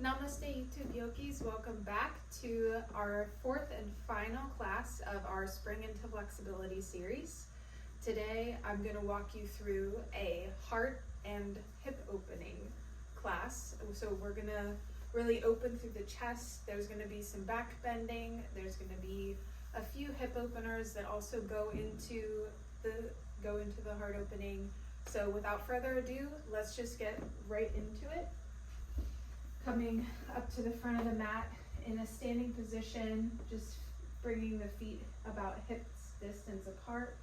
Namaste YouTube Yogis, welcome back to our fourth and final class of our Spring into Flexibility series. Today I'm going to walk you through a heart and hip opening class. So we're going to really open through the chest. There's going to be some back bending. There's going to be a few hip openers that also go into the heart opening. So without further ado, let's just get right into it. Coming up to the front of the mat in a standing position, just bringing the feet about hips distance apart.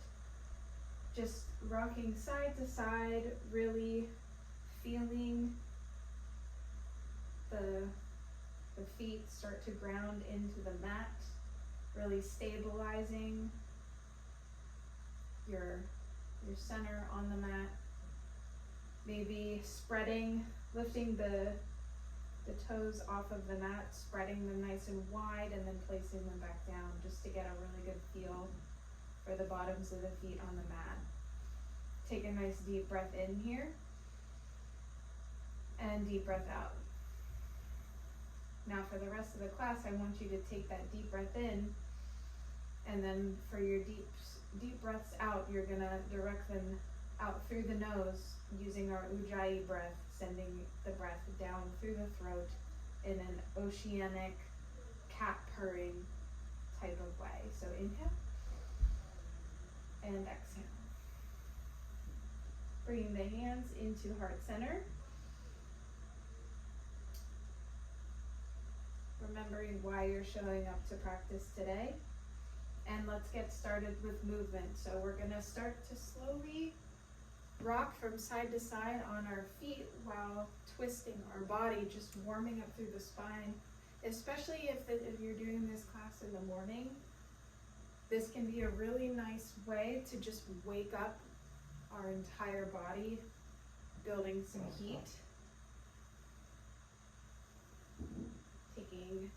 Just rocking side to side, really feeling the feet start to ground into the mat, really stabilizing your center on the mat. Maybe spreading, lifting the toes off of the mat, spreading them nice and wide, and then placing them back down just to get a really good feel for the bottoms of the feet on the mat. Take a nice deep breath in here, and deep breath out. Now for the rest of the class, I want you to take that deep breath in, and then for your deep breaths out, you're gonna direct them out through the nose using our Ujjayi breath, sending the breath down through the throat in an oceanic cat purring type of way. So inhale and exhale. Bringing the hands into heart center. Remembering why you're showing up to practice today. And let's get started with movement. So we're going to start to slowly rock from side to side on our feet while twisting our body, just warming up through the spine. Especially if you're doing this class in the morning, this can be a really nice way to just wake up our entire body, building some heat. Taking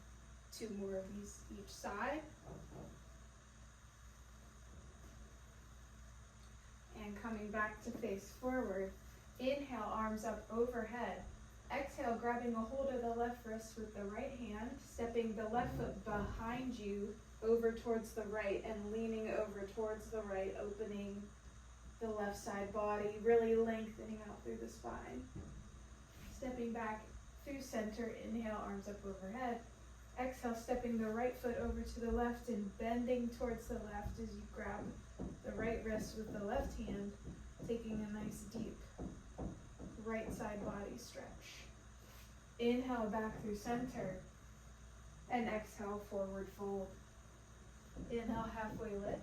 2 more of these each side. And coming back to face forward. Inhale, arms up overhead. Exhale, grabbing a hold of the left wrist with the right hand, stepping the left foot behind you over towards the right and leaning over towards the right, opening the left side body, really lengthening out through the spine. Stepping back through center, inhale, arms up overhead. Exhale, stepping the right foot over to the left and bending towards the left as you grab the right wrist with the left hand, taking a nice deep right side body stretch. Inhale back through center and exhale, forward fold. Inhale, halfway lift.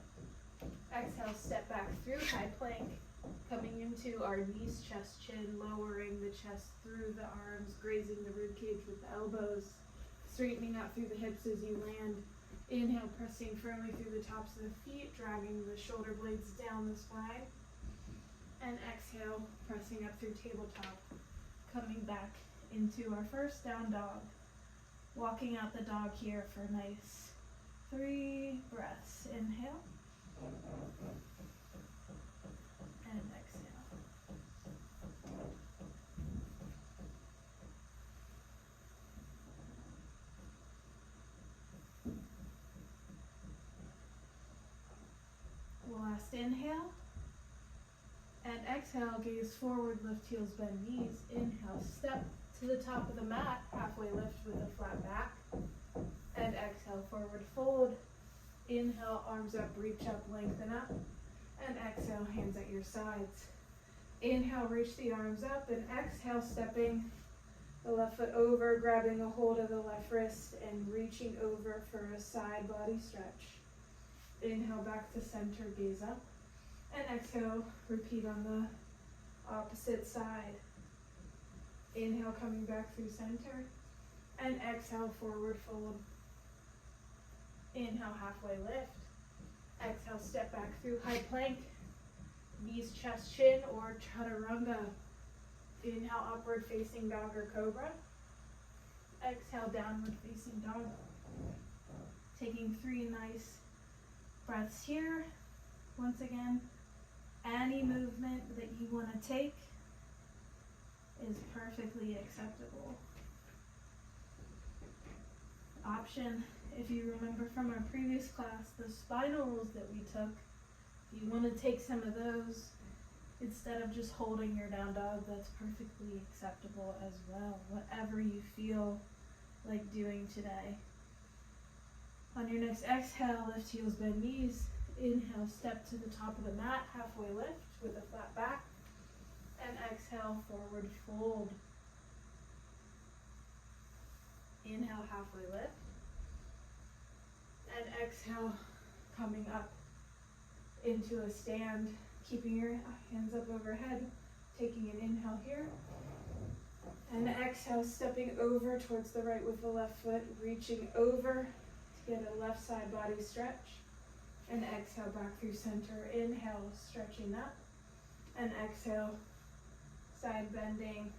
Exhale, step back through high plank, coming into our knees, chest, chin, lowering the chest through the arms, grazing the rib cage with the elbows, straightening out through the hips as you land. Inhale, pressing firmly through the tops of the feet, dragging the shoulder blades down the spine. And exhale, pressing up through tabletop, coming back into our first down dog. Walking out the dog here for a nice 3 breaths. Inhale. And exhale. Last inhale. And exhale, gaze forward, lift heels, bend knees. Inhale, step to the top of the mat, halfway lift with a flat back. And exhale, forward fold. Inhale, arms up, reach up, lengthen up. And exhale, hands at your sides. Inhale, reach the arms up, and exhale, stepping the left foot over, grabbing a hold of the left wrist and reaching over for a side body stretch. Inhale, back to center, gaze up. And exhale, repeat on the opposite side. Inhale, coming back through center. And exhale, forward fold. Inhale, halfway lift. Exhale, step back through high plank. Knees, chest, chin, or chaturanga. Inhale, upward facing dog or cobra. Exhale, downward facing dog. Taking 3 nice breaths here. Once again, any movement that you want to take is perfectly acceptable. option, if you remember from our previous class, the spinal rules that we took, if you want to take some of those, instead of just holding your down dog, that's perfectly acceptable as well, whatever you feel like doing today. On your next exhale, lift heels, bend knees. Inhale, step to the top of the mat, halfway lift with a flat back. And exhale, forward fold. Inhale, halfway lift. And exhale, coming up into a stand, keeping your hands up overhead, taking an inhale here. And exhale, stepping over towards the right with the left foot, reaching over to get a left side body stretch. And exhale, back through center. Inhale, stretching up. And exhale, side bending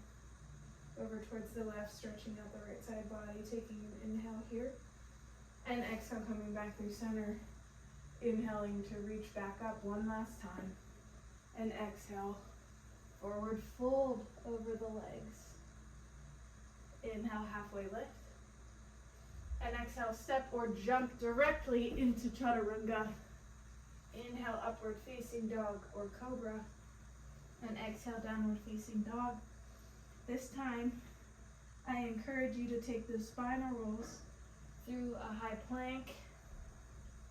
over towards the left, stretching out the right side body, taking an inhale here. And exhale, coming back through center. Inhaling to reach back up one last time. And exhale, forward fold over the legs. Inhale, halfway lift. And exhale, step or jump directly into chaturanga. Inhale, upward facing dog or cobra. And exhale, downward facing dog. This time, I encourage you to take the spinal rolls through a high plank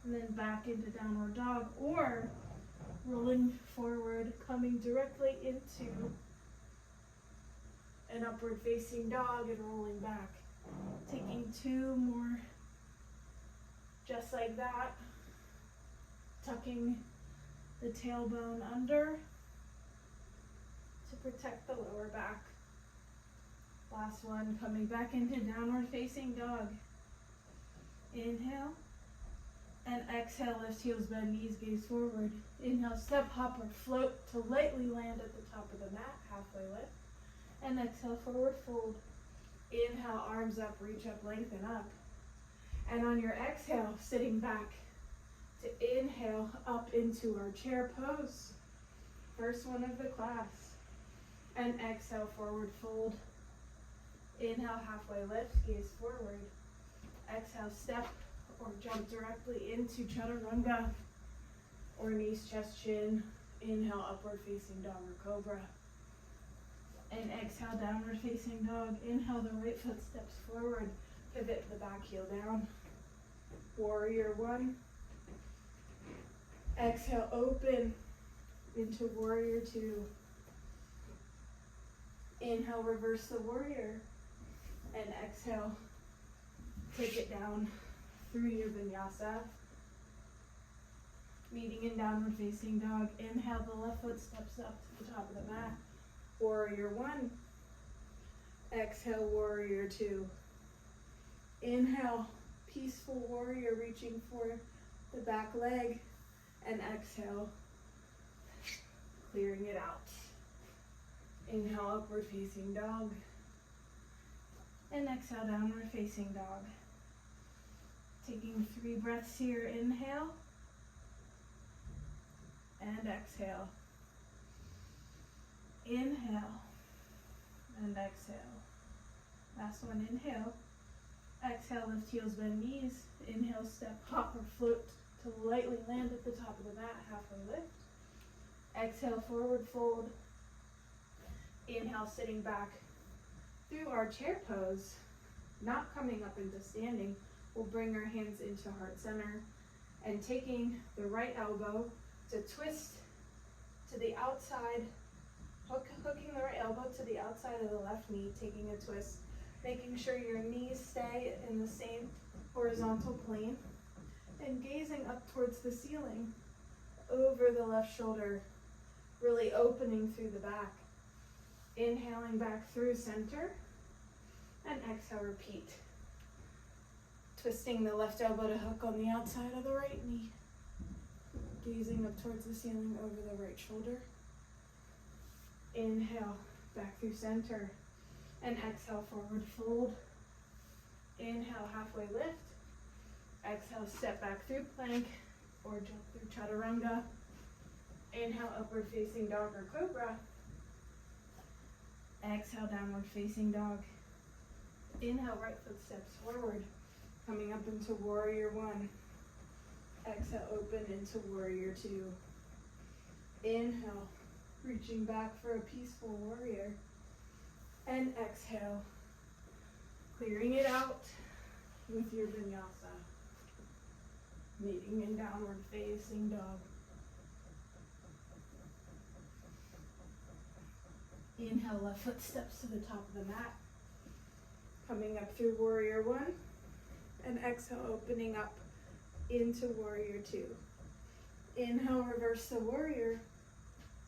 and then back into downward dog, or rolling forward, coming directly into an upward facing dog and rolling back. Taking two more, just like that. Tucking the tailbone under to protect the lower back. Last one, coming back into downward facing dog. Inhale. And exhale, lift heels, bend knees, gaze forward. Inhale, step, hop, or float to lightly land at the top of the mat, halfway lift. And exhale, forward fold. Inhale, arms up, reach up, lengthen up. And on your exhale, sitting back to inhale up into our chair pose. First one of the class. And exhale, forward fold. Inhale, halfway lift, gaze forward. Exhale, step or jump directly into chaturanga or knees, chest, chin. Inhale, upward facing dog or cobra. And exhale, downward facing dog. Inhale, the right foot steps forward. Pivot the back heel down. Warrior one. Exhale, open into warrior two. Inhale, reverse the warrior. And exhale, take it down through your vinyasa. Meeting in downward facing dog. Inhale, the left foot steps up to the top of the mat. Warrior one. Exhale, warrior two. Inhale, peaceful warrior, reaching for the back leg. And exhale, clearing it out. Inhale, upward facing dog. And exhale, downward facing dog. Taking 3 breaths here. Inhale. And exhale. Inhale. And exhale. Last one, inhale. Exhale, lift heels, bend knees. Inhale, step, hop, or float to lightly land at the top of the mat, halfway lift. Exhale, forward fold. Inhale, sitting back through our chair pose, not coming up into standing. We'll bring our hands into heart center and taking the right elbow to twist to the outside, hooking the right elbow to the outside of the left knee, taking a twist, making sure your knees stay in the same horizontal plane, and gazing up towards the ceiling, over the left shoulder, really opening through the back. Inhaling back through center, and exhale, repeat. Twisting the left elbow to hook on the outside of the right knee. Gazing up towards the ceiling over the right shoulder. Inhale, back through center, and exhale, forward fold. Inhale, halfway lift. Exhale, step back through plank or jump through chaturanga. Inhale, upward facing dog or cobra. Exhale, downward facing dog. Inhale, right foot steps forward. Coming up into warrior one. Exhale, open into warrior two. Inhale, reaching back for a peaceful warrior. And exhale, clearing it out with your vinyasa. Meeting in downward facing dog. Inhale, left foot steps to the top of the mat. Coming up through warrior one. And exhale, opening up into warrior two. Inhale, reverse the warrior.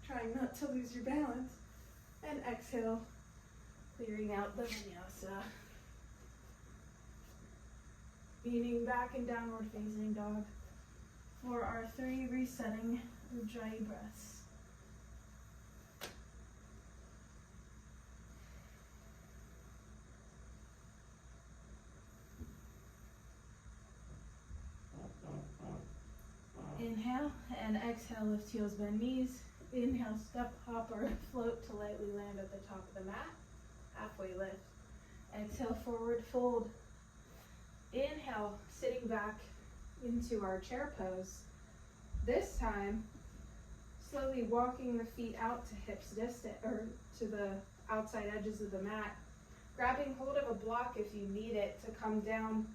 Trying not to lose your balance. And exhale, clearing out the vinyasa. Leaning back in downward facing dog for our 3 resetting Ujjayi breaths. Inhale and exhale, lift heels, bend knees. Inhale, step, hop, or float to lightly land at the top of the mat. Halfway lift. Exhale, forward fold. Inhale, sitting back into our chair pose. This time, slowly walking the feet out to hips distant, or to the outside edges of the mat. Grabbing hold of a block if you need it to come down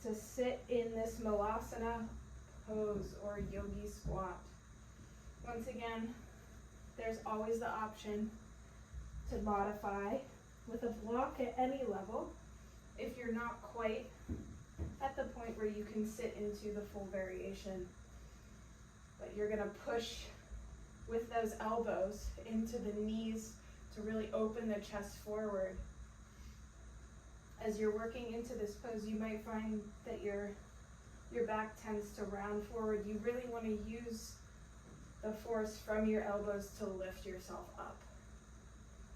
to sit in this Malasana pose or Yogi Squat. Once again, there's always the option to modify with a block at any level if you're not quite at the point where you can sit into the full variation. But you're going to push with those elbows into the knees to really open the chest forward. As you're working into this pose, you might find that your back tends to round forward. You really want to use the force from your elbows to lift yourself up.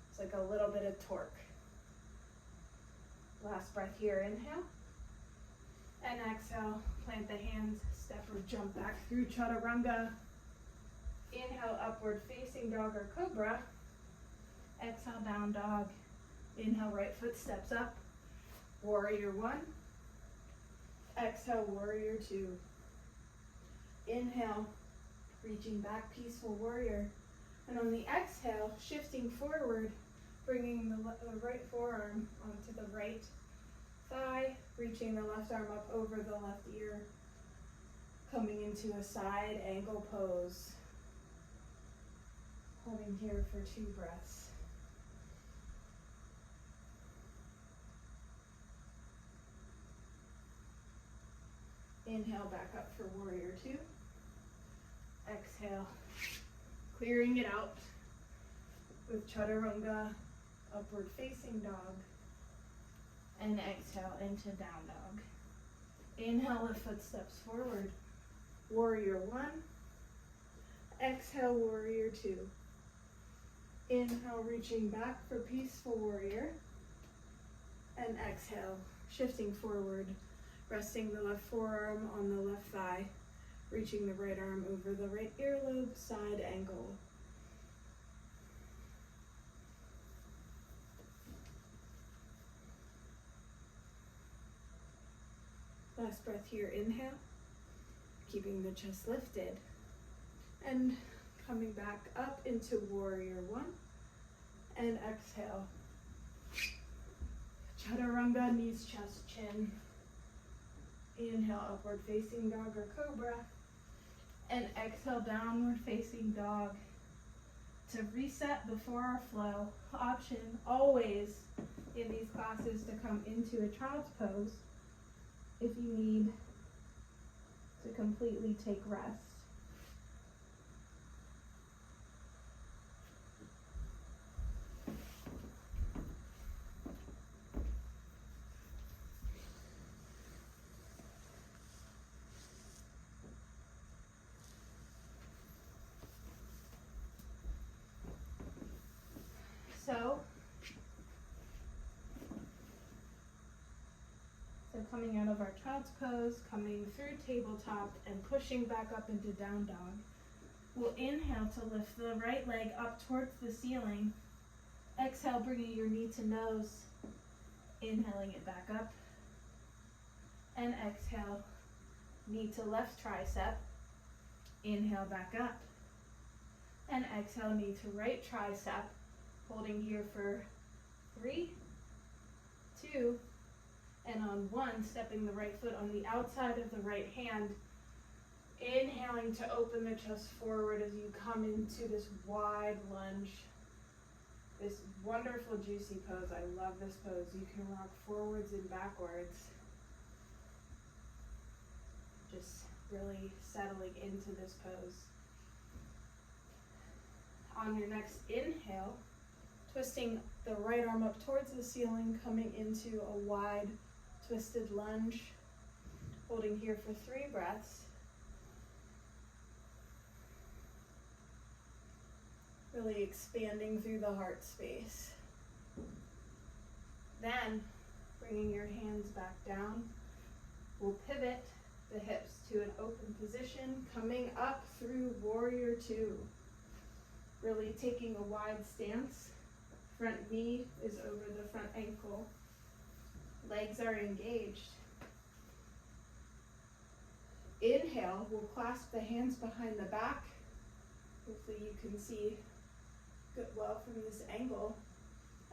It's like a little bit of torque. Last breath here, inhale. And exhale, plant the hands, step or jump back through chaturanga. Inhale, upward facing dog or cobra. Exhale, down dog. Inhale, right foot steps up. Warrior one. Exhale, warrior two. Inhale, reaching back, peaceful warrior. And on the exhale, shifting forward, bringing the right forearm onto the right thigh, reaching the left arm up over the left ear, coming into a side angle pose. Holding here for 2 breaths. Inhale, back up for warrior two. Exhale, clearing it out with chaturanga, upward facing dog. And exhale into down dog. Inhale, lift footsteps forward. Warrior one. Exhale, warrior two. Inhale, reaching back for peaceful warrior. And exhale, shifting forward, resting the left forearm on the left thigh, reaching the right arm over the right earlobe, side angle. Last breath here, inhale, keeping the chest lifted. And coming back up into warrior one. And exhale. Chaturanga, knees, chest, chin. Inhale, upward facing dog or cobra. And exhale, downward facing dog. To reset before our flow, option always in these classes to come into a child's pose if you need to completely take rest. So coming out of our child's pose, coming through tabletop and pushing back up into down dog. We'll inhale to lift the right leg up towards the ceiling. Exhale, bringing your knee to nose. Inhaling it back up. And exhale, knee to left tricep. Inhale back up. And exhale, knee to right tricep. Holding here for 3, 2, and on 1, stepping the right foot on the outside of the right hand. Inhaling to open the chest forward as you come into this wide lunge. This wonderful juicy pose. I love this pose. You can rock forwards and backwards. Just really settling into this pose. On your next inhale, twisting the right arm up towards the ceiling, coming into a wide twisted lunge. Holding here for 3 breaths. Really expanding through the heart space. Then, bringing your hands back down, we'll pivot the hips to an open position, coming up through Warrior 2. Really taking a wide stance. Front knee is over the front ankle. Legs are engaged. Inhale, we'll clasp the hands behind the back. Hopefully you can see well from this angle.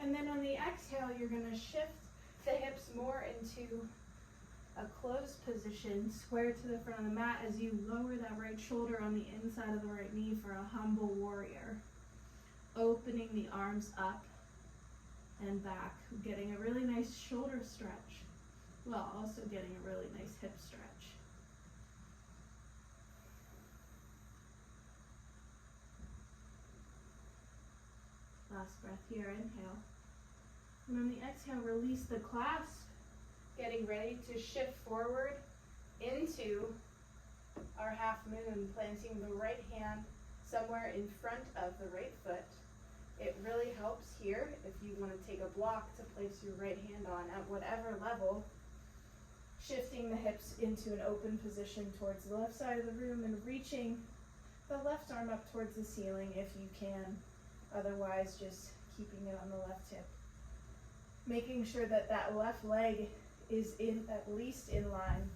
And then on the exhale, you're going to shift the hips more into a closed position, square to the front of the mat as you lower that right shoulder on the inside of the right knee for a humble warrior. Opening the arms up and back, getting a really nice shoulder stretch, while also getting a really nice hip stretch. Last breath here, inhale. And on the exhale, release the clasp, getting ready to shift forward into our half moon, planting the right hand somewhere in front of the right foot. It really helps here if you want to take a block to place your right hand on at whatever level, shifting the hips into an open position towards the left side of the room and reaching the left arm up towards the ceiling if you can. Otherwise, just keeping it on the left hip. Making sure that that left leg is at least in line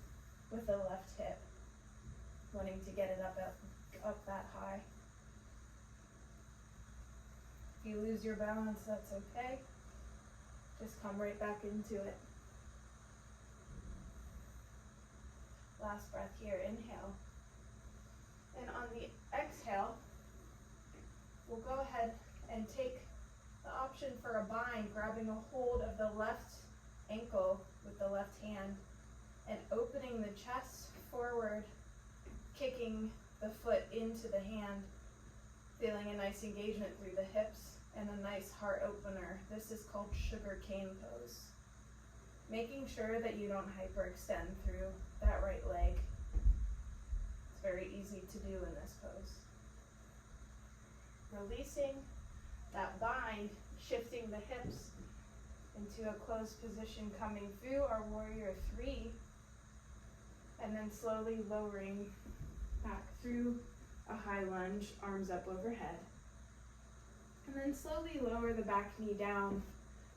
with the left hip. Wanting to get it up that high. If you lose your balance, that's okay. Just come right back into it. Last breath here, inhale. And on the exhale, we'll go ahead and take the option for a bind, grabbing a hold of the left ankle with the left hand and opening the chest forward, kicking the foot into the hand, feeling a nice engagement through the hips and a nice heart opener. This is called sugar cane pose. Making sure that you don't hyperextend through that right leg. It's very easy to do in this pose. Releasing that bind, shifting the hips into a closed position, coming through our Warrior 3, and then slowly lowering back through a high lunge, arms up overhead. And then slowly lower the back knee down,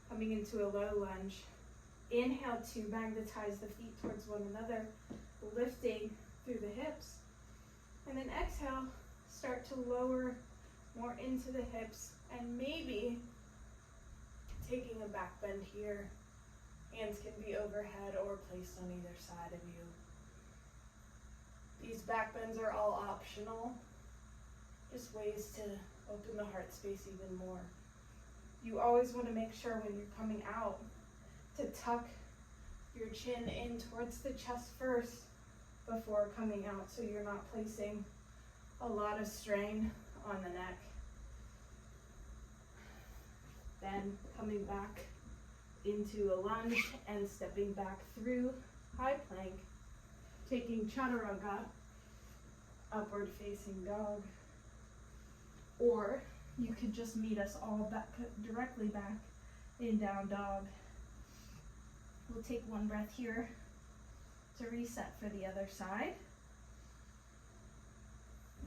coming into a low lunge. Inhale to magnetize the feet towards one another, lifting through the hips. And then exhale, start to lower more into the hips, and maybe taking a back bend here. Hands can be overhead or placed on either side of you. These back bends are all optional, just ways to open the heart space even more. You always want to make sure when you're coming out to tuck your chin in towards the chest first before coming out, so you're not placing a lot of strain on the neck. Then coming back into a lunge and stepping back through high plank, taking chaturanga, upward facing dog. Or you could just meet us all back directly back in down dog. We'll take one breath here to reset for the other side.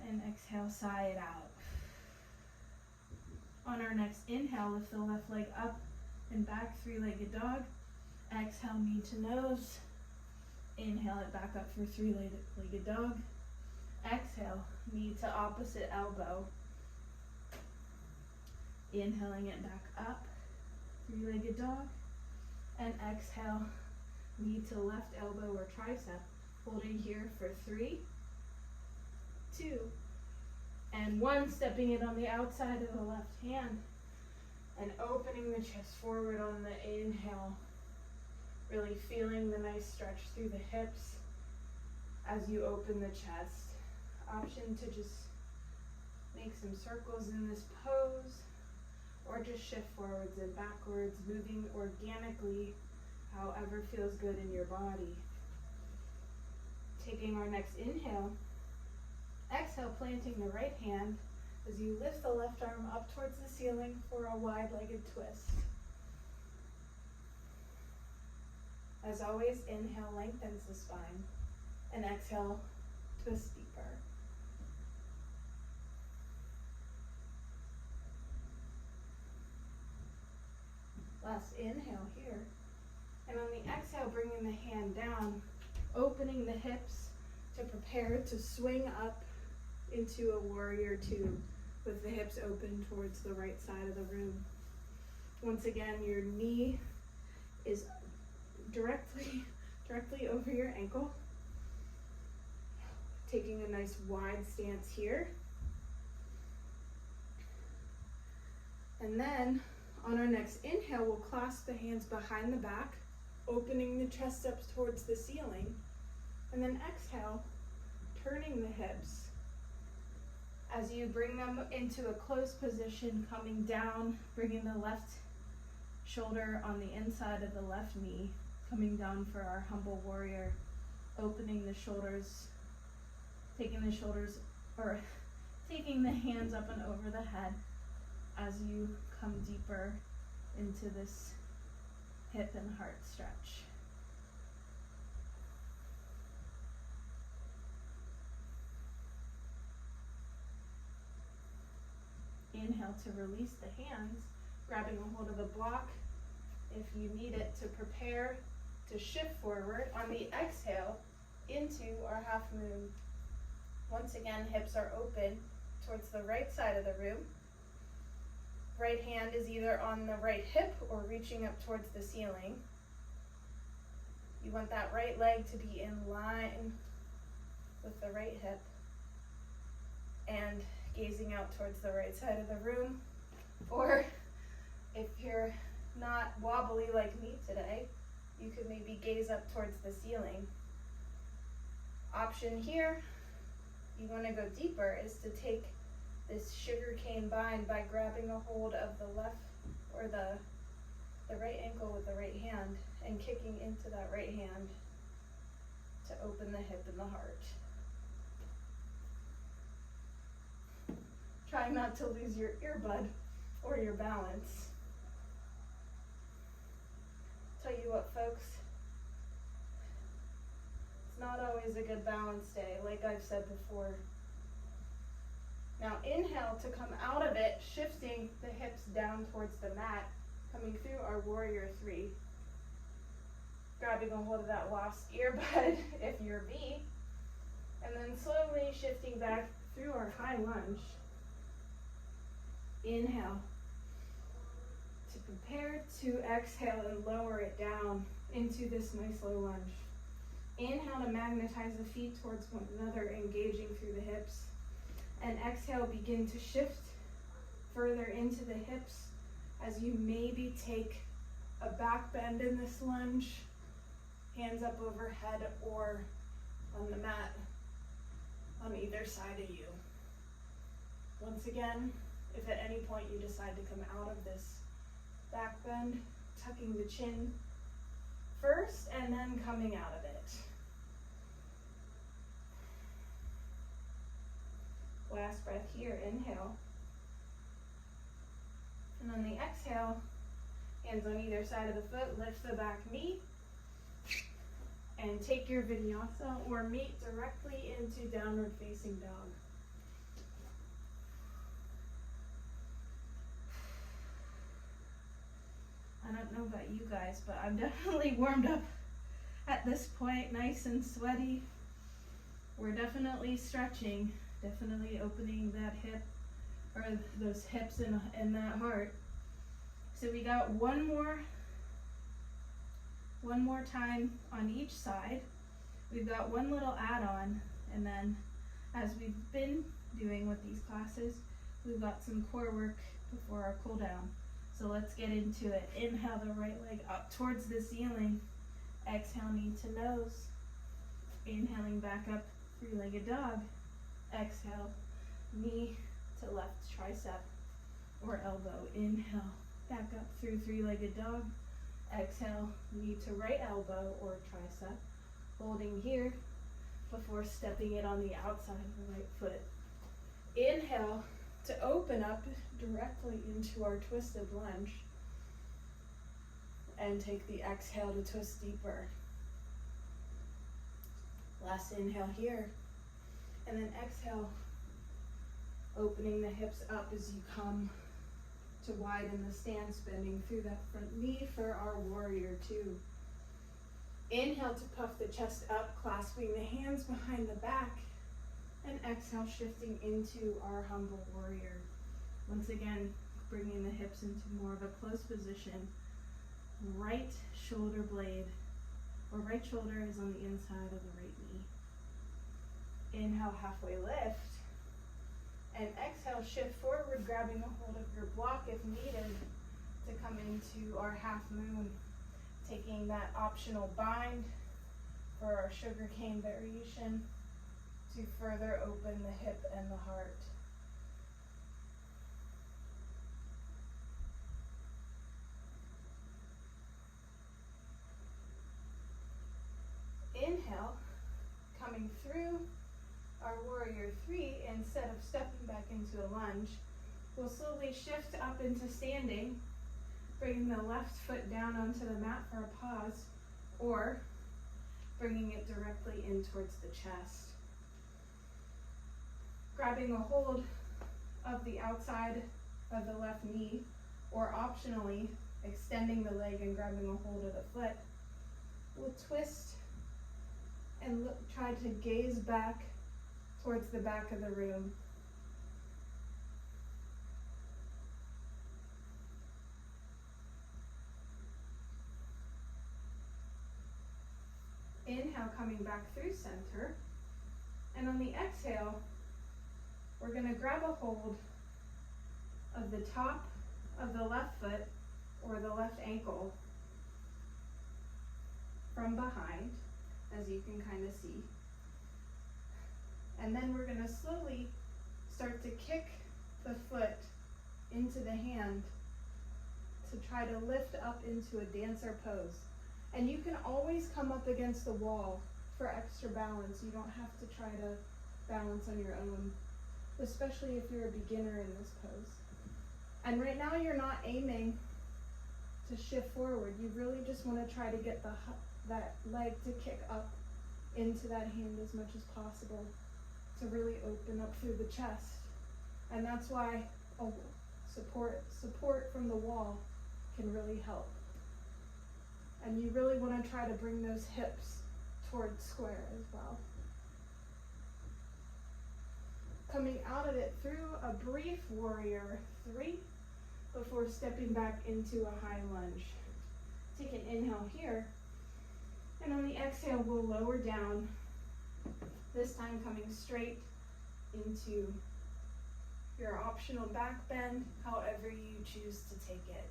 And exhale, sigh it out. On our next inhale, lift the left leg up and back, three-legged dog. Exhale, knee to nose. Inhale it back up for three-legged dog. Exhale, knee to opposite elbow. Inhaling it back up, three-legged dog. And exhale, knee to left elbow or tricep. Holding here for 3, 2, and 1. Stepping it on the outside of the left hand. And opening the chest forward on the inhale. Really feeling the nice stretch through the hips as you open the chest. Option to just make some circles in this pose, or just shift forwards and backwards, moving organically however feels good in your body. Taking our next inhale, exhale, planting the right hand as you lift the left arm up towards the ceiling for a wide-legged twist. As always, inhale lengthens the spine, and exhale, twist deeper. Last inhale here. And on the exhale, bringing the hand down, opening the hips to prepare to swing up into a warrior 2 with the hips open towards the right side of the room. Once again, your knee is directly over your ankle. Taking a nice wide stance here. And then on our next inhale, we'll clasp the hands behind the back, opening the chest up towards the ceiling. And then exhale, turning the hips. As you bring them into a closed position, coming down, bringing the left shoulder on the inside of the left knee, coming down for our humble warrior, opening the shoulders, taking the hands up and over the head as you come deeper into this hip and heart stretch. Inhale to release the hands, grabbing a hold of the block if you need it to prepare to shift forward. On the exhale, into our half moon. Once again, hips are open towards the right side of the room. Right hand is either on the right hip or reaching up towards the ceiling. You want that right leg to be in line with the right hip and gazing out towards the right side of the room. Or if you're not wobbly like me today, you could maybe gaze up towards the ceiling. Option here, you want to go deeper, is to take this sugarcane bind by grabbing a hold of the left or the right ankle with the right hand and kicking into that right hand to open the hip and the heart. Try not to lose your earbud or your balance. Tell you what, folks, it's not always a good balance day, like I've said before. Now inhale to come out of it, shifting the hips down towards the mat, coming through our warrior 3. Grabbing a hold of that lost earbud if you're me, and then slowly shifting back through our high lunge. Inhale to prepare to exhale and lower it down into this nice low lunge. Inhale to magnetize the feet towards one another, engaging through the hips. And exhale, begin to shift further into the hips as you maybe take a back bend in this lunge, hands up overhead or on the mat on either side of you. Once again, if at any point you decide to come out of this back bend, tucking the chin first and then coming out of it. Last breath here, inhale. And on the exhale, hands on either side of the foot, lift the back knee, and take your vinyasa or meet directly into downward facing dog. I don't know about you guys, but I'm definitely warmed up at this point, nice and sweaty. We're definitely stretching, definitely opening that hip, or those hips and that heart. So we got one more time on each side. We've got one little add-on, and then as we've been doing with these classes, we've got some core work before our cool down. So let's get into it. Inhale the right leg up towards the ceiling. Exhale, knee to nose. Inhaling back up, three-legged dog. Exhale, knee to left tricep or elbow. Inhale, back up through three-legged dog. Exhale, knee to right elbow or tricep. Holding here before stepping it on the outside of the right foot. Inhale to open up directly into our twisted lunge. And take the exhale to twist deeper. Last inhale here. And then exhale, opening the hips up as you come to widen the stance, bending through that front knee for our warrior two. Inhale to puff the chest up, clasping the hands behind the back. And exhale, shifting into our humble warrior. Once again, bringing the hips into more of a closed position. Right shoulder blade, or right shoulder is on the inside of the right knee. Inhale, halfway lift. And exhale, shift forward, grabbing a hold of your block if needed to come into our half moon. Taking that optional bind for our sugar cane variation to further open the hip and the heart. Inhale, coming through our warrior three, instead of stepping back into a lunge, we'll slowly shift up into standing, bringing the left foot down onto the mat for a pause, or bringing it directly in towards the chest. Grabbing a hold of the outside of the left knee, or optionally extending the leg and grabbing a hold of the foot, we'll twist and try to gaze back towards the back of the room. Inhale, coming back through center. And on the exhale, we're going to grab a hold of the top of the left foot or the left ankle from behind, as you can kind of see. And then we're going to slowly start to kick the foot into the hand to try to lift up into a dancer pose. And you can always come up against the wall for extra balance. You don't have to try to balance on your own, especially if you're a beginner in this pose. And right now you're not aiming to shift forward. You really just want to try to get that leg to kick up into that hand as much as possible to really open up through the chest. And that's why support from the wall can really help. And you really want to try to bring those hips towards square as well. Coming out of it through a brief warrior three before stepping back into a high lunge. Take an inhale here. And on the exhale, we'll lower down, this time coming straight into your optional back bend, however you choose to take it.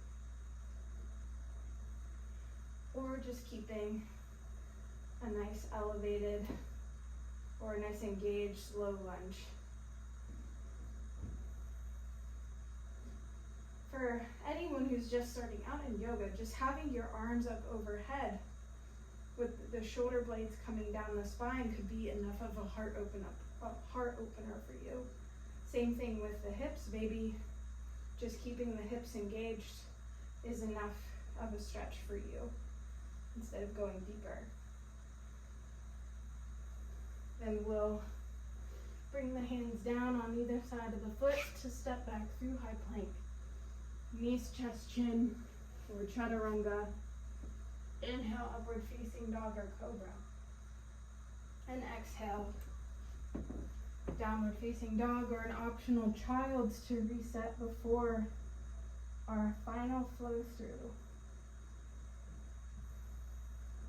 Or just keeping a nice elevated or a nice engaged low lunge. For anyone who's just starting out in yoga, just having your arms up overhead with the shoulder blades coming down the spine could be enough of a heart opener for you. Same thing with the hips. Maybe just keeping the hips engaged is enough of a stretch for you instead of going deeper. Then we'll bring the hands down on either side of the foot to step back through high plank. Knees, chest, chin, or chaturanga. Inhale, upward facing dog or cobra. And exhale, downward facing dog or an optional child's to reset before our final flow through.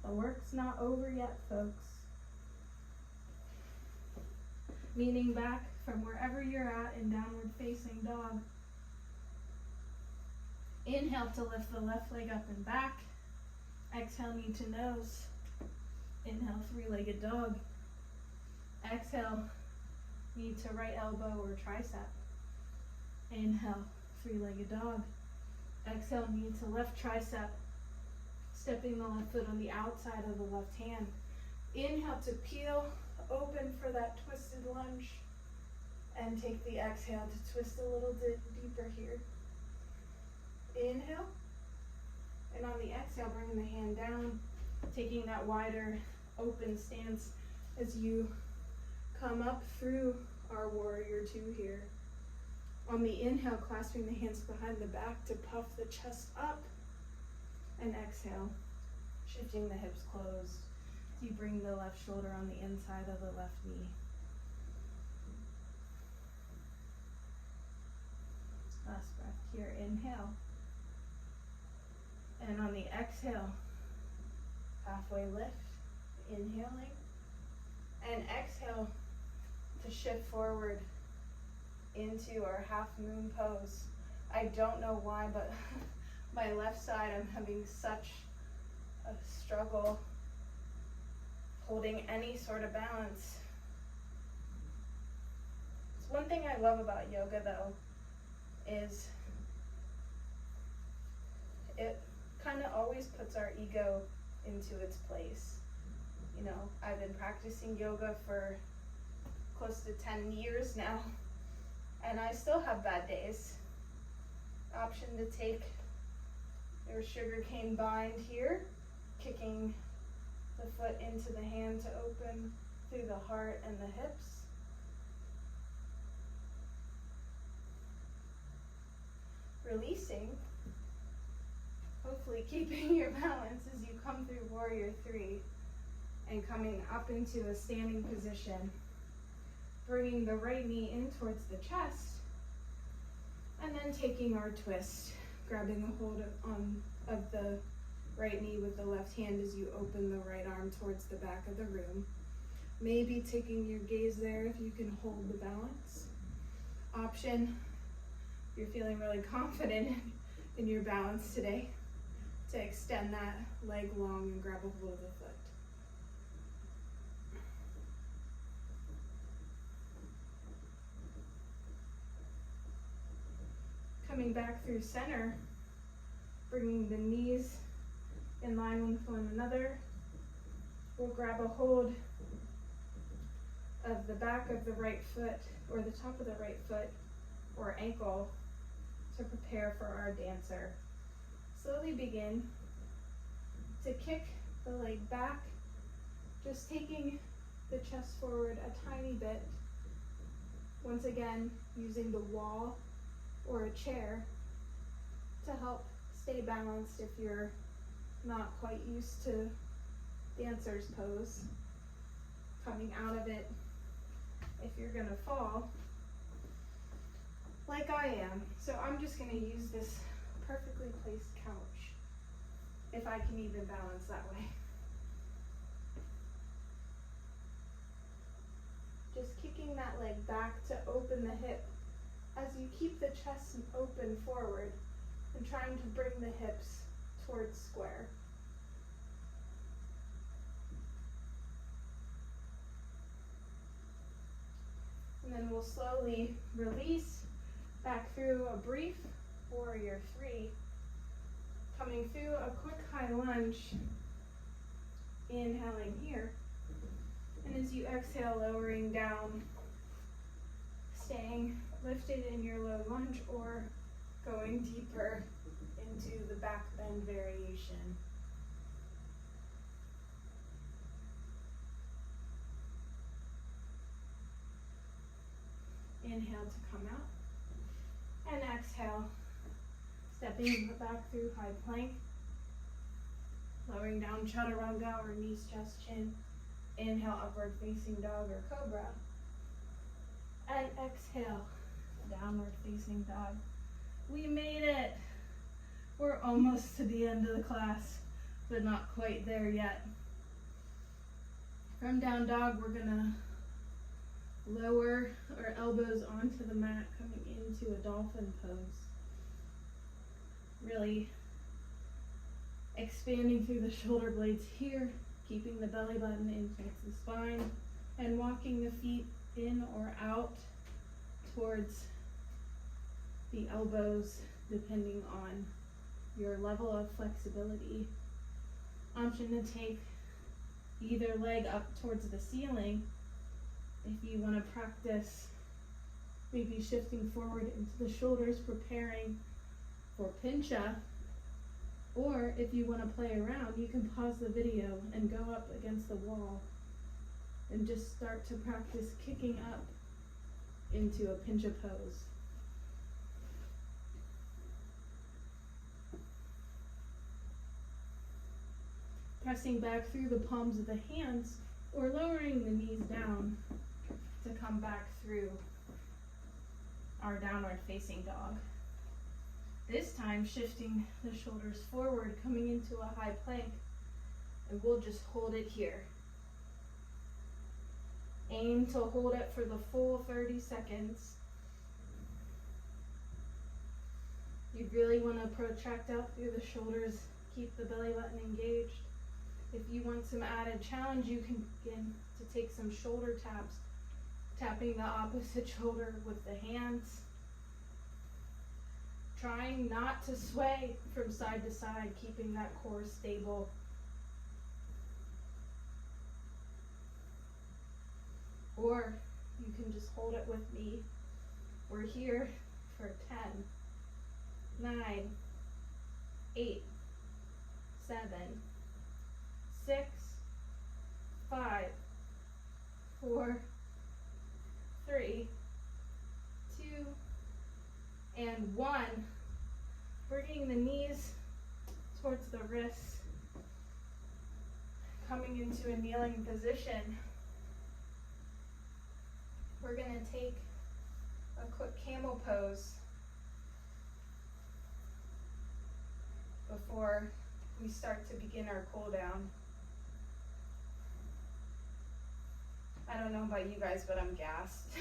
The work's not over yet, folks. Leaning back from wherever you're at in downward facing dog. Inhale to lift the left leg up and back. Exhale, knee to nose. Inhale, three-legged dog. Exhale, knee to right elbow or tricep. Inhale, three-legged dog. Exhale, knee to left tricep. Stepping the left foot on the outside of the left hand. Inhale to peel open for that twisted lunge. And take the exhale to twist a little deeper here. Inhale. And on the exhale, bringing the hand down, taking that wider open stance as you come up through our warrior two here. On the inhale, clasping the hands behind the back to puff the chest up. And exhale, shifting the hips closed. You bring the left shoulder on the inside of the left knee. Last breath here, inhale. And on the exhale, halfway lift, inhaling. And exhale to shift forward into our half moon pose. I don't know why, but my left side, I'm having such a struggle holding any sort of balance. It's one thing I love about yoga though, is it kind of always puts our ego into its place. You know, I've been practicing yoga for close to 10 years now, and I still have bad days. Option to take your sugarcane bind here, kicking the foot into the hand to open through the heart and the hips. Releasing, hopefully keeping your balance as you come through warrior three and coming up into a standing position. Bringing the right knee in towards the chest and then taking our twist, grabbing a hold of the right knee with the left hand as you open the right arm towards the back of the room. Maybe taking your gaze there if you can hold the balance. Option, if you're feeling really confident in your balance today, to extend that leg long and grab a hold of the foot. Coming back through center, bringing the knees in line with one another. We'll grab a hold of the back of the right foot or the top of the right foot or ankle to prepare for our dancer. Slowly begin to kick the leg back, just taking the chest forward a tiny bit. Once again, using the wall or a chair to help stay balanced if you're not quite used to dancer's pose. Coming out of it, if you're gonna fall, like I am. So I'm just gonna use this perfectly placed couch, if I can even balance that way. Just kicking that leg back to open the hip as you keep the chest open forward and trying to bring the hips towards square. And then we'll slowly release back through a brief warrior three, coming through a quick high lunge, inhaling here, and as you exhale, lowering down, staying lifted in your low lunge or going deeper into the back bend variation. Inhale to come out, and exhale, stepping back through high plank, Lowering down, chaturanga or knees, chest, chin. Inhale, upward facing dog or cobra. And exhale, downward facing dog. We made it. We're almost to the end of the class, but not quite there yet. From down dog, we're gonna lower our elbows onto the mat, coming into a dolphin pose. Really expanding through the shoulder blades here, keeping the belly button in towards the spine, and walking the feet in or out towards the elbows, depending on your level of flexibility. Option to take either leg up towards the ceiling if you want to practice maybe shifting forward into the shoulders, preparing for pincha. Or if you want to play around, you can pause the video and go up against the wall and just start to practice kicking up into a pincha pose. Pressing back through the palms of the hands or lowering the knees down to come back through our downward facing dog. This time shifting the shoulders forward, coming into a high plank, and we'll just hold it here. Aim to hold it for the full 30 seconds. You really want to protract out through the shoulders, keep the belly button engaged. If you want some added challenge, you can begin to take some shoulder taps, tapping the opposite shoulder with the hands. Trying not to sway from side to side, keeping that core stable. Or you can just hold it with me. We're here for 10, 9, 8, 7, 6, 5, 4, 3, 2, and 1. Bringing the knees towards the wrists, coming into a kneeling position. We're going to take a quick camel pose before we start to begin our cool down. I don't know about you guys, but I'm gassed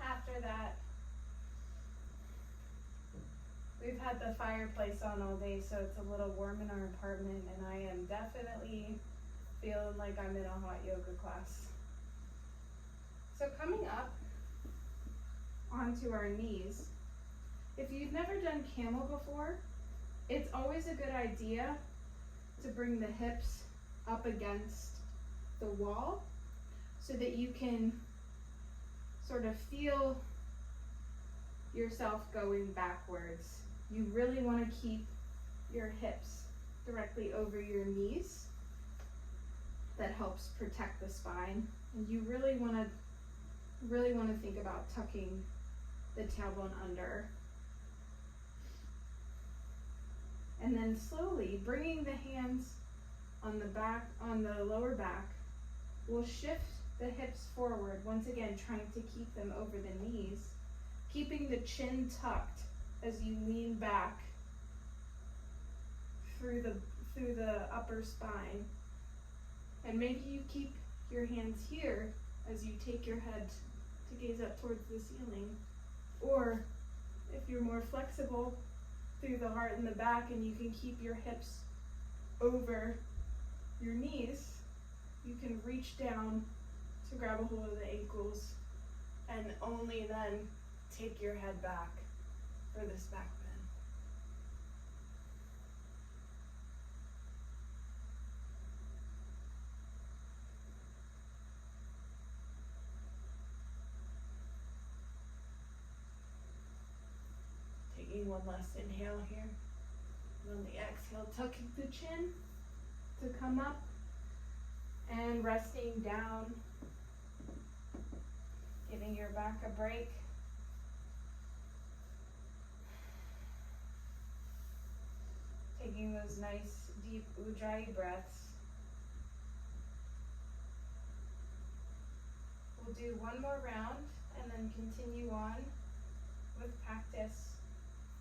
after that. We've had the fireplace on all day, so it's a little warm in our apartment, and I am definitely feeling like I'm in a hot yoga class. So coming up onto our knees, if you've never done camel before, it's always a good idea to bring the hips up against the wall so that you can sort of feel yourself going backwards. You really want to keep your hips directly over your knees. That helps protect the spine. And you really want to think about tucking the tailbone under. And then slowly bringing the hands on the back, on the lower back, we'll shift the hips forward, once again trying to keep them over the knees, keeping the chin tucked as you lean back through the upper spine. And maybe you keep your hands here as you take your head to gaze up towards the ceiling. Or if you're more flexible, through the heart and the back, and you can keep your hips over your knees, you can reach down to grab a hold of the ankles and only then take your head back for this back bend. Taking one last inhale here. And on the exhale, tucking the chin to come up and resting down, giving your back a break. Taking those nice deep Ujjayi breaths. We'll do one more round and then continue on with practice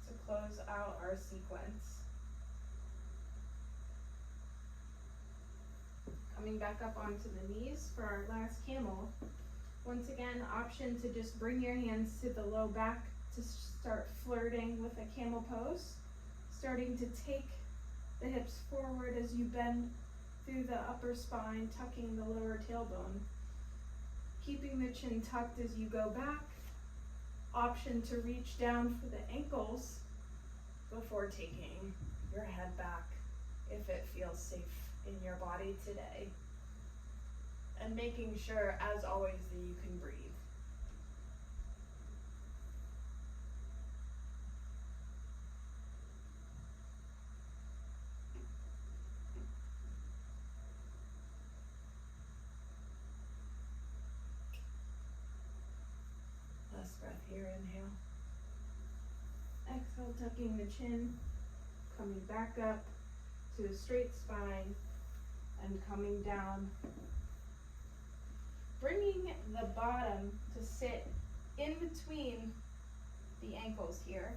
to close out our sequence. Coming back up onto the knees for our last camel. Once again, option to just bring your hands to the low back to start flirting with a camel pose. Starting to take the hips forward as you bend through the upper spine, tucking the lower tailbone. Keeping the chin tucked as you go back. Option to reach down for the ankles before taking your head back if it feels safe in your body today. And making sure, as always, that you can breathe. Last breath here, inhale. Exhale, tucking the chin, coming back up to a straight spine, and coming down. Bringing the bottom to sit in between the ankles here.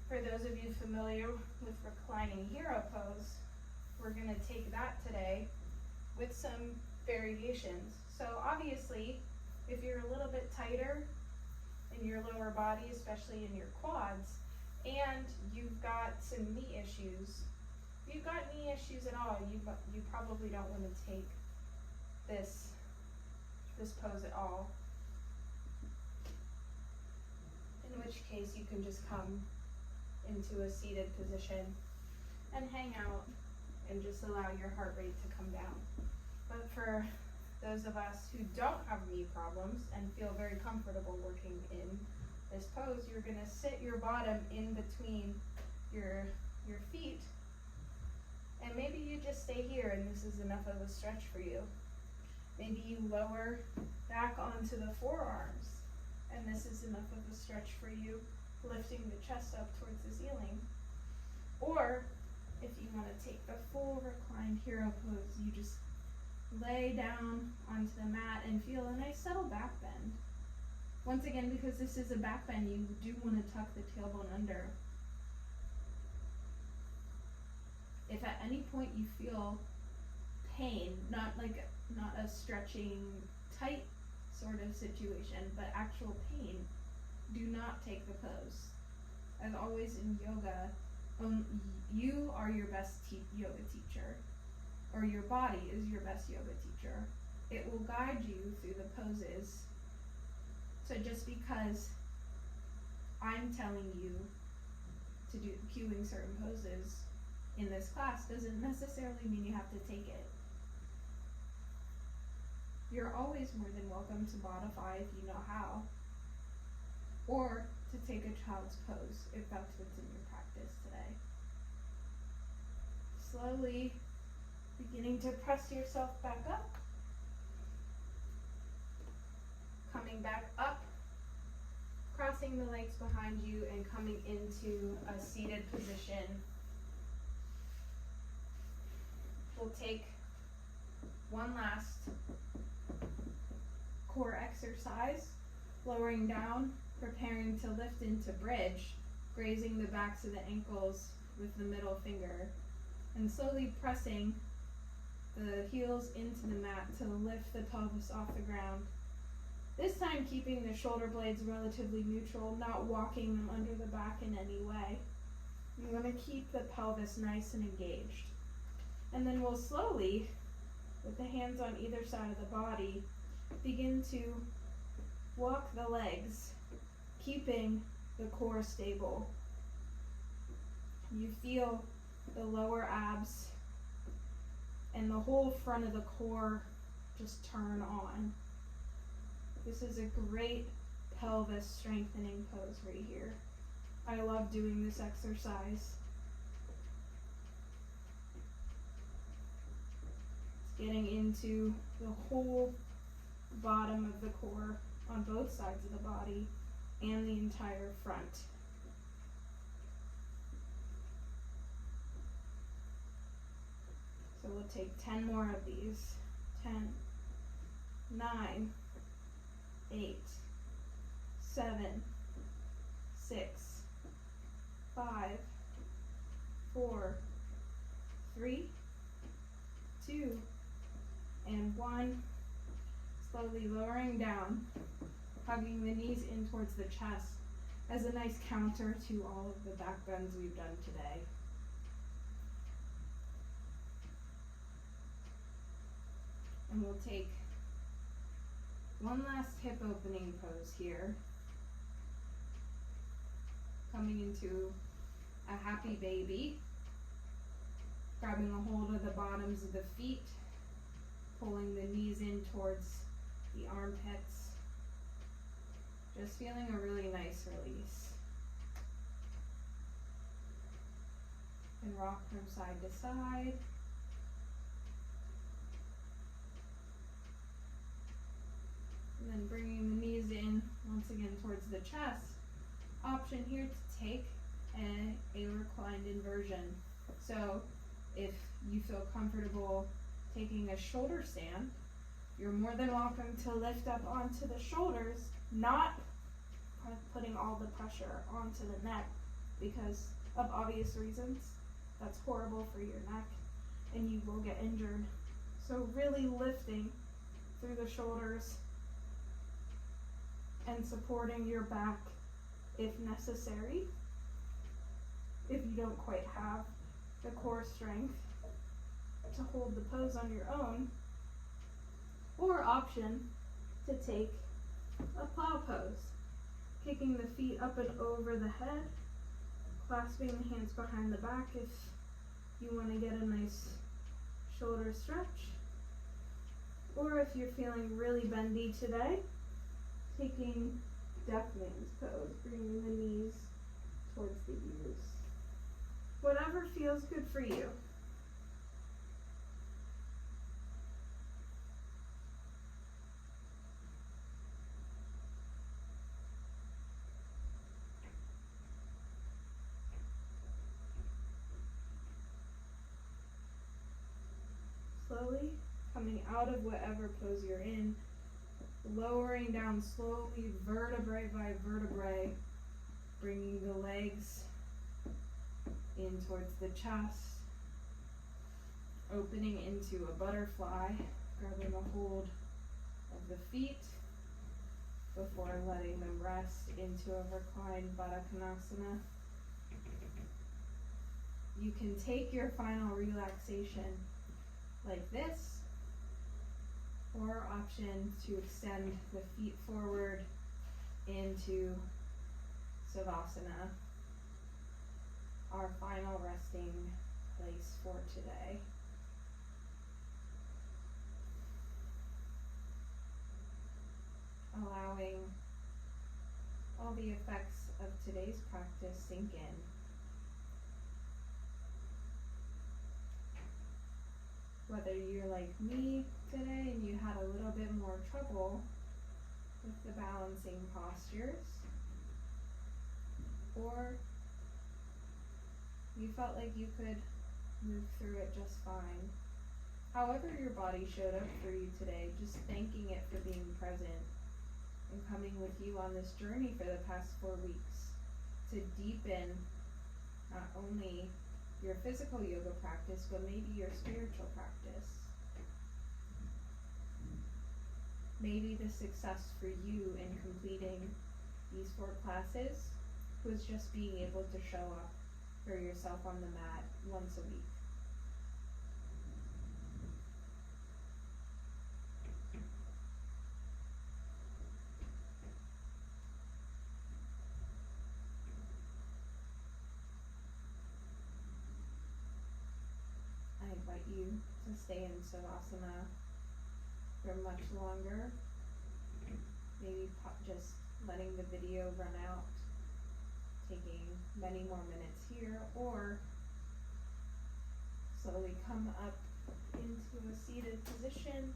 For those of you familiar with reclining hero pose, we're going to take that today with some variations. So obviously, if you're a little bit tighter in your lower body, especially in your quads, and you've got some knee issues, if you've got knee issues at all, you probably don't want to take this pose at all. In which case you can just come into a seated position and hang out and just allow your heart rate to come down. But for those of us who don't have knee problems and feel very comfortable working in this pose, you're going to sit your bottom in between your feet, and maybe you just stay here and this is enough of a stretch for you. Maybe you lower back onto the forearms and this is enough of a stretch for you, lifting the chest up towards the ceiling. Or if you want to take the full reclined hero pose, you just lay down onto the mat and feel a nice subtle back bend. Once again, because this is a back bend, you do want to tuck the tailbone under. If at any point you feel pain, not a stretching tight sort of situation, but actual pain, do not take the pose. As always in yoga, you are your best yoga teacher, or your body is your best yoga teacher. It will guide you through the poses. So just because I'm telling you to do cueing certain poses in this class doesn't necessarily mean you have to take it. You're always more than welcome to modify if you know how, or to take a child's pose if that's what's in your practice today. Slowly beginning to press yourself back up, coming back up, crossing the legs behind you and coming into a seated position. We'll take one last core exercise, lowering down, preparing to lift into bridge, grazing the backs of the ankles with the middle finger, and slowly pressing the heels into the mat to lift the pelvis off the ground. This time keeping the shoulder blades relatively neutral, not walking them under the back in any way. You want to keep the pelvis nice and engaged. And then we'll slowly, with the hands on either side of the body, begin to walk the legs, keeping the core stable. You feel the lower abs and the whole front of the core just turn on. This is a great pelvis strengthening pose right here. I love doing this exercise. It's getting into the whole bottom of the core on both sides of the body and the entire front. So we'll take 10 more of these. 10, 9, 8, 7, 6, 5, 4, 3, 2, and 1. Slowly lowering down, hugging the knees in towards the chest as a nice counter to all of the back bends we've done today. And we'll take one last hip opening pose here. Coming into a happy baby. Grabbing a hold of the bottoms of the feet. Pulling the knees in towards the armpits. Just feeling a really nice release. And rock from side to side. And then bringing the knees in once again towards the chest. Option here to take a reclined inversion. So if you feel comfortable taking a shoulder stand, you're more than welcome to lift up onto the shoulders, not putting all the pressure onto the neck because of obvious reasons. That's horrible for your neck and you will get injured. So really lifting through the shoulders and supporting your back if necessary, if you don't quite have the core strength to hold the pose on your own. Or option to take a plow pose, kicking the feet up and over the head, clasping the hands behind the back if you want to get a nice shoulder stretch. Or if you're feeling really bendy today, taking Deaf Man's Pose, bringing the knees towards the ears. Whatever feels good for you. Slowly coming out of whatever pose you're in, lowering down slowly, vertebrae by vertebrae, bringing the legs in towards the chest, opening into a butterfly, grabbing a hold of the feet before letting them rest into a reclined Baddha-Konasana. You can take your final relaxation like this, or option to extend the feet forward into Savasana, our final resting place for today. Allowing all the effects of today's practice sink in. Whether you're like me today and you had a little bit more trouble with the balancing postures, or you felt like you could move through it just fine. However your body showed up for you today, just thanking it for being present and coming with you on this journey for the past 4 weeks to deepen not only your physical yoga practice, but maybe your spiritual practice. Maybe the success for you in completing these 4 classes was just being able to show up for yourself on the mat once a week. I invite you to stay in Savasana for much longer. Maybe just letting the video run out, taking many more minutes here, or slowly come up into a seated position,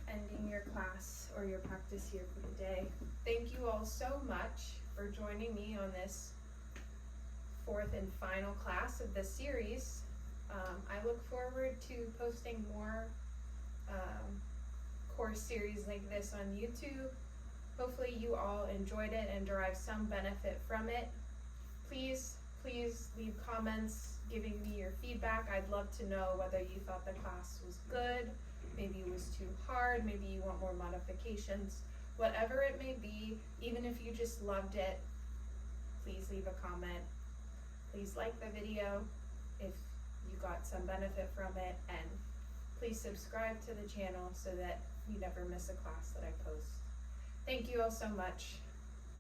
ending your class or your practice here for the day. Thank you all so much for joining me on this 4th and final class of this series. I look forward to posting more course series like this on YouTube. Hopefully you all enjoyed it and derived some benefit from it. Please leave comments giving me your feedback. I'd love to know whether you thought the class was good, maybe it was too hard, maybe you want more modifications. Whatever it may be, even if you just loved it, please leave a comment. Please like the video if you got some benefit from it, and please subscribe to the channel so that you never miss a class that I post. Thank you all so much.